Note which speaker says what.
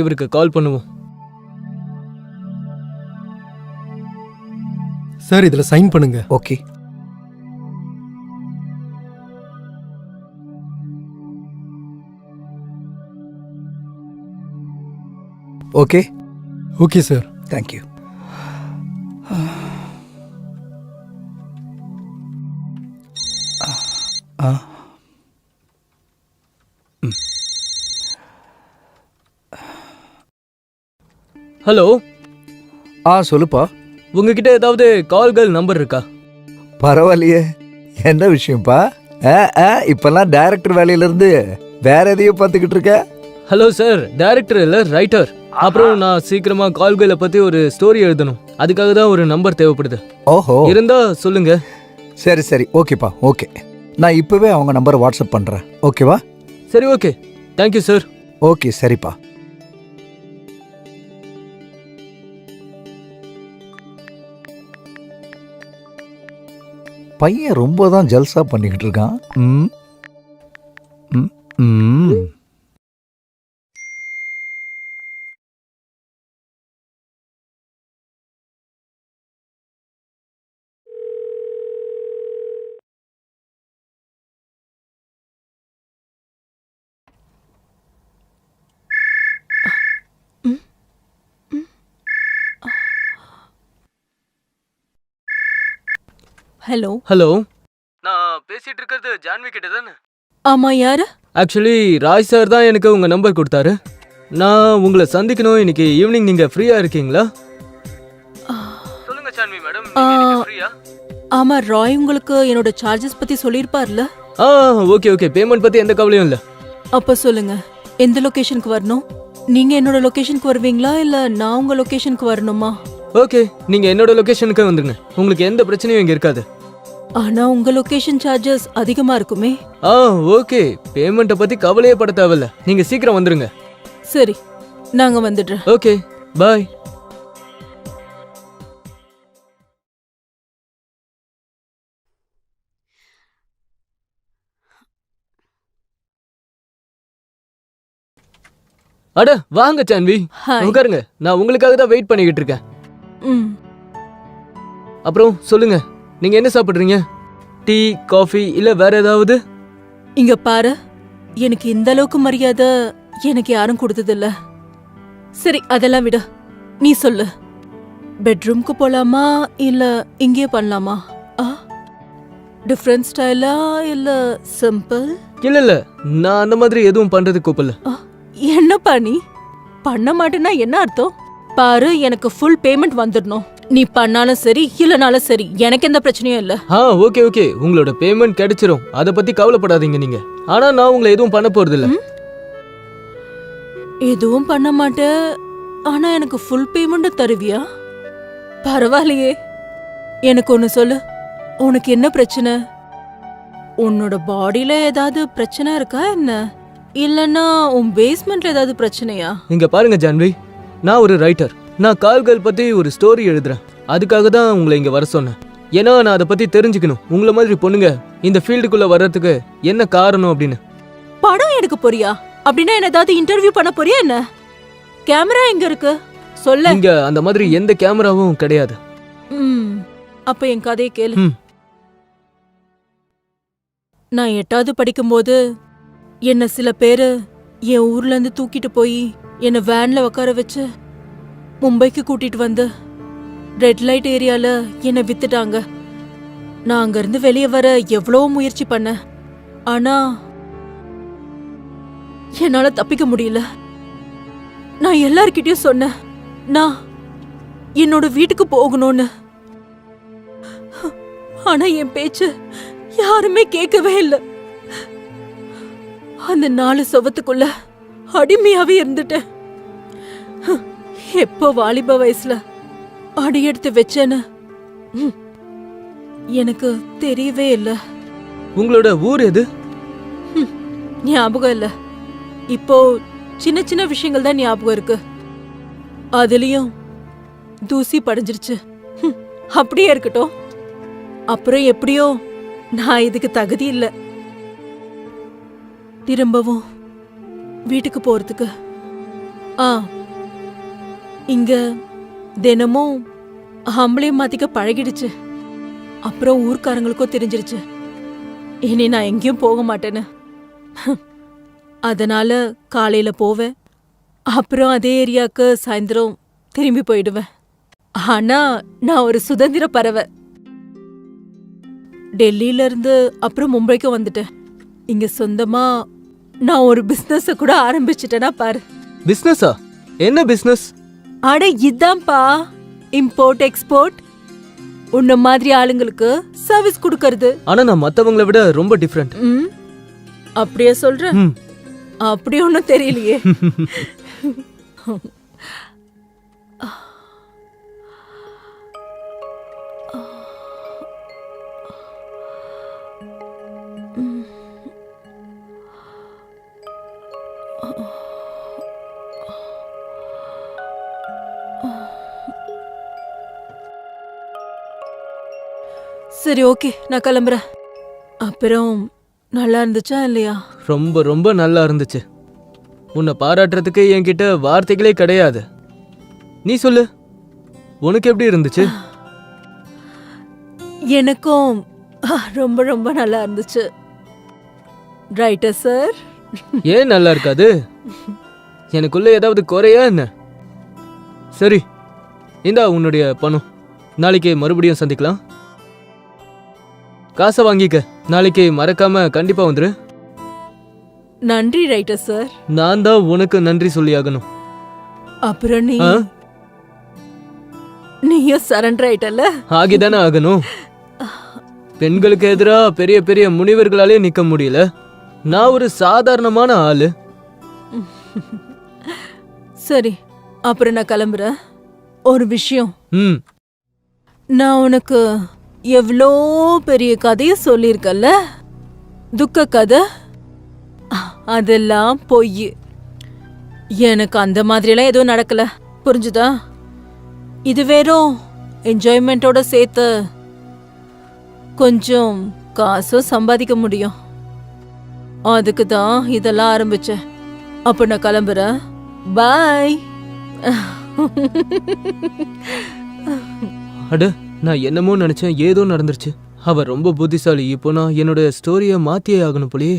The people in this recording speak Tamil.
Speaker 1: இவருக்கு கால் பண்ணுவோம்.
Speaker 2: சார் இதுல சைன் பண்ணுங்க.
Speaker 3: Okay. Okay
Speaker 2: okay sir.
Speaker 3: Thank you.
Speaker 1: Hello,
Speaker 3: சொல்லுப்பா.
Speaker 1: உங்ககிட்ட ஏதாவது கால்கள் நம்பர் இருக்கா?
Speaker 3: பரவாயில்லையே, என்ன விஷயம்ப்பா? இப்பெல்லாம் டைரக்டர் வேலையிலிருந்து வேற எதையோ பார்த்துக்கிட்டு இருக்க?
Speaker 1: ஹலோ சார், டைரக்டர் இல்ல ரைட்டர். அப்புறம் நான் சீக்கிரமா கால்களை பத்தி ஒரு ஸ்டோரி எழுதணும். அதுக்காக தான் ஒரு நம்பர் தேவைப்படுது.
Speaker 3: ஓஹோ,
Speaker 1: இருந்தா சொல்லுங்க.
Speaker 3: சரி சரி, ஓகேப்பா, ஓகே. நான் இப்பவே அவங்க நம்பரை வாட்ஸ்அப் பண்றேன். ஓகேவா?
Speaker 1: சரி, ஓகே. Thank you sir.
Speaker 3: ஓகே, சரிப்பா. பையன் ரொம்ப தான் ஜல்சா பண்ணிக்கிட்டு இருக்கான். ம் ம் ம்
Speaker 4: ஹலோ.
Speaker 1: ஹலோ, நான் பேசிட்டு இருக்கிறது ஜான்வி கிட்ட தானே?
Speaker 4: ஆமா, யாரு?
Speaker 1: ஆக்சுவலி ராய் சார் தான் எனக்கு உங்க நம்பர் கொடுத்தாரு. நான் உங்களை சந்திக்கணும். இன்னைக்கு ஈவினிங் நீங்க ஃப்ரீயா இருக்கீங்களா? சொல்லுங்க ஜான்வி மேடம், நீங்க ஃப்ரீயா?
Speaker 4: ஆமா, ராய் உங்களுக்கு என்னோட சார்ஜஸ் பத்தி சொல்லிருப்பார்ல?
Speaker 1: Okay okay. பேமெண்ட் பத்தி எந்த கவலையும் இல்ல.
Speaker 4: அப்ப சொல்லுங்க, எந்த லொகேஷனுக்கு வரணும்? நீங்க என்னோட லொகேஷனுக்கு வருவீங்களா இல்ல நான் உங்க லொகேஷனுக்கு வரணுமா?
Speaker 1: ஓகே, நீங்க என்னோட லொகேஷனுக்கு வந்துருங்க. உங்களுக்கு எந்த பிரச்சனையும் இங்க இருக்காது.
Speaker 4: ஆனா உங்க லொகேஷன் சார்ஜஸ் அதிகமா இருக்குமே.
Speaker 1: ஓகே. பேமெண்ட்டை பத்தி கவலையே பட தேவையில்ல. நீங்க சீக்கிரம் வந்துருங்க.
Speaker 4: சரி, நாங்க வந்துடுறோம்.
Speaker 1: ஓகே, பாய். அட வாங்க சான்வி,
Speaker 4: ஹாய்.
Speaker 1: உட்காருங்க. நான் உங்களுக்காக தான் வெயிட் பண்ணிக்கிட்டு இருக்கேன்.
Speaker 4: ம்.
Speaker 1: அப்புறம் சொல்லுங்க, நீங்க என்ன சாப்பிடுறீங்க? டீ, காஃபி இல்ல வேற ஏதாவது?
Speaker 4: இங்க பாரு, எனக்கு இந்த அளவுக்கு மரியாதை எனக்கு யாரும் கொடுத்ததில்ல. சரி, அதெல்லாம் விடு. நீ சொல்லு, பெட்ரூம்க்கு போலாமா இல்ல இங்கேயே பண்ணலாமா? டிஃப்ரெண்ட் ஸ்டைலா இல்ல சிம்பிள்?
Speaker 1: இல்ல இல்ல, நான் அந்த மாதிரி எதுவும் பண்றதுக்கு கூப்பிடல.
Speaker 4: என்னப்பா நீ பண்ண மாட்டேன்னா என்ன அர்த்தம்? பாரு, எனக்கு ஃபுல் பேமெண்ட் வந்துடணும். நீ பண்ணாலும் சரி இல்லனாலும் சரி, எனக்கு எந்த பிரச்சனையும் இல்ல.
Speaker 1: ஓகே ஓகே, உங்களோட பேமெண்ட் கிடைச்சிரும். அத பத்தி கவலைப்படாதீங்க நீங்க. ஆனா நான் உங்களை எதுவும் பண்ண போறது இல்ல.
Speaker 4: எதுவும் பண்ண மாட்டேன், ஆனா எனக்கு ஃபுல் பேமெண்ட் தருவியா? பரவாயில்லையே. எனக்கு ஒன்னு சொல்லு, உனக்கு என்ன பிரச்சனை? உன்னோட பாடியில ஏதாவது பிரச்சனை இருக்கா என்ன? இல்லன்னா உன் பேஸ்மெண்ட்ல ஏதாவது பிரச்சனையா?
Speaker 1: இங்க பாருங்க ஜான்வி, நான் ஒரு ரைட்டர். நான் கால்கள் பத்தி ஒரு ஸ்டோரி எழுதுறேன். அதுக்காக தான் உங்களை இங்க வர சொன்னேன். ஏன்னா நான் அதை பத்தி தெரிஞ்சுக்கணும். உங்களை மாதிரி பொண்ணுங்க இந்த ஃபீல்டுக்குள்ள வர்றதுக்கு என்ன காரணம் அப்படின்னு.
Speaker 4: படம் எடுக்க போறியா? அப்படின்னா என்ன ஏதாவது இன்டர்வியூ பண்ண போறியா என்ன? கேமரா எங்க இருக்கு சொல்ல?
Speaker 1: இங்க அந்த மாதிரி எந்த கேமராவும் கிடையாது.
Speaker 4: அப்ப என் கதையை கேளு.
Speaker 1: ம்.
Speaker 4: நான் 8வது படிக்கும்போது என்ன சில பேரு என் ஊர்ல இருந்து தூக்கிட்டு போய் என்ன வேன்ல உட்கார வச்சு மும்பைக்கு கூட்டிட்டு வந்து ரெட் லைட் ஏரியால என்ன வித்துட்டாங்க. நான் அங்க இருந்து வெளியே வர எவ்வளவோ முயற்சி பண்ணேன். ஆனா என்னால தப்பிக்க முடியல. நான் எல்லார்கிட்டயும் சொன்னேன், நான் என்னோட வீட்டுக்கு போகணும்னு. ஆனா என் பேச்சு யாருமே கேட்கவே இல்லை. அந்த 4 சுவத்துக்குள்ள அடிமையாவே இருந்துட்டேன். எப்போ வாலிப வயசுல அடி எடுத்து வச்சேன்னு எனக்கு தெரியவே இல்லை.
Speaker 1: உங்களோட ஊர் எது?
Speaker 4: ஞாபகம் இல்ல. இப்போ சின்ன சின்ன விஷயங்கள் தான் ஞாபகம் இருக்கு. அதுலயும் தூசி படைஞ்சிருச்சு. அப்படியே இருக்கட்டும். அப்புறம் எப்படியோ நான் இதுக்கு தகுதி இல்லை. திரும்பவும் வீட்டுக்கு போறதுக்கு ஆ இங்க தினமும் ஆம்பளையும் மாத்திக்க பழகிடுச்சு. அப்புறம் ஊர்க்காரங்களுக்கும் தெரிஞ்சிருச்சு இனி நான் எங்கேயும் போக மாட்டேன்னு. அதனால காலையில போவேன், அப்புறம் அதே ஏரியாவுக்கு சாயந்தரம் திரும்பி போயிடுவேன். ஆனா நான் ஒரு சுதந்திர பறவை. டெல்லியில இருந்து அப்புறம் மும்பைக்கு வந்துட்டேன். இங்க சொந்தமா நான் ஒரு பிசினஸ் கூட ஆரம்பிச்சிட்டேனா பாரு.
Speaker 1: பிசினஸா? என்ன பிசினஸ்?
Speaker 4: அட இதான்ப்பா, இம்போர்ட் எக்ஸ்போர்ட். உன்ன மாதிரி ஆளுங்களுக்கு சர்வீஸ் கொடுக்கறது.
Speaker 1: ஆனா நான் மத்தவங்கள விட ரொம்ப டிஃப்ரெண்ட்.
Speaker 4: ம், அப்படியே சொல்ற?
Speaker 1: ம்.
Speaker 4: அப்படி ஒன்னும் தெரியலையே. சரி, ஓகே, நான் கிளம்புறேன். அப்புறம் நல்லா இருந்துச்சா இல்லையா?
Speaker 1: ரொம்ப ரொம்ப நல்லா இருந்துச்சு. உன்னை பாராட்டுறதுக்கு என்கிட்ட வார்த்தைகளே கிடையாது. நீ சொல்லு, உனக்கு எப்படி இருந்துச்சு?
Speaker 4: எனக்கும் ரொம்ப ரொம்ப நல்லா இருந்துச்சு ரைட்டர் சார்.
Speaker 1: ஏன் நல்லா இருக்காது? எனக்குள்ள ஏதாவது குறையா என்ன? சரி, இந்தா உன்னுடைய பணம். நாளைக்கு மறுபடியும் சந்திக்கலாம். காசை வாங்கிக்க. நாளைக்கு மறக்காம கண்டிப்பா வந்துரு.
Speaker 4: நன்றி ரைட்டர் சார்.
Speaker 1: நான் தான் உனக்கு நன்றி சொல்லியாகணும்.
Speaker 4: அப்புறம்
Speaker 1: ஆ?
Speaker 4: நீயும் சரண்டர் ஆயிட்டல்ல?
Speaker 1: ஆகிதானே ஆகணும். பெண்களுக்கு எதிரா பெரிய பெரிய முனிவர்களாலே நிக்க முடியல. நான் ஒரு சாதாரணமான ஆளு.
Speaker 4: சரி, அப்புறம் நான் கிளம்புறேன். ஒரு விஷயம்,
Speaker 1: ம்.
Speaker 4: நான் உனக்கு எவ்வளோ பெரிய கதைய சொல்லியிருக்கல்ல, துக்க கதை. அதெல்லாம் பொய். எனக்கு அந்த மாதிரியெல்லாம் எதுவும் நடக்கல, புரிஞ்சுதா? இது வெறும் என்ஜாய்மெண்ட்டோட சேர்த்து கொஞ்சம் காசும் சம்பாதிக்க முடியும். அதுக்கு தான் இதெல்லாம் ஆரம்பிச்சேன். அப்ப நான் கிளம்புறேன். பாய்.
Speaker 1: அட, நான் என்னமோ நினைச்சேன், ஏதோ நடந்துருச்சு. அவ ரொம்ப புத்திசாலி. இப்போ நான் என்னோட ஸ்டோரியை மாத்தியே ஆகணும் போலயே.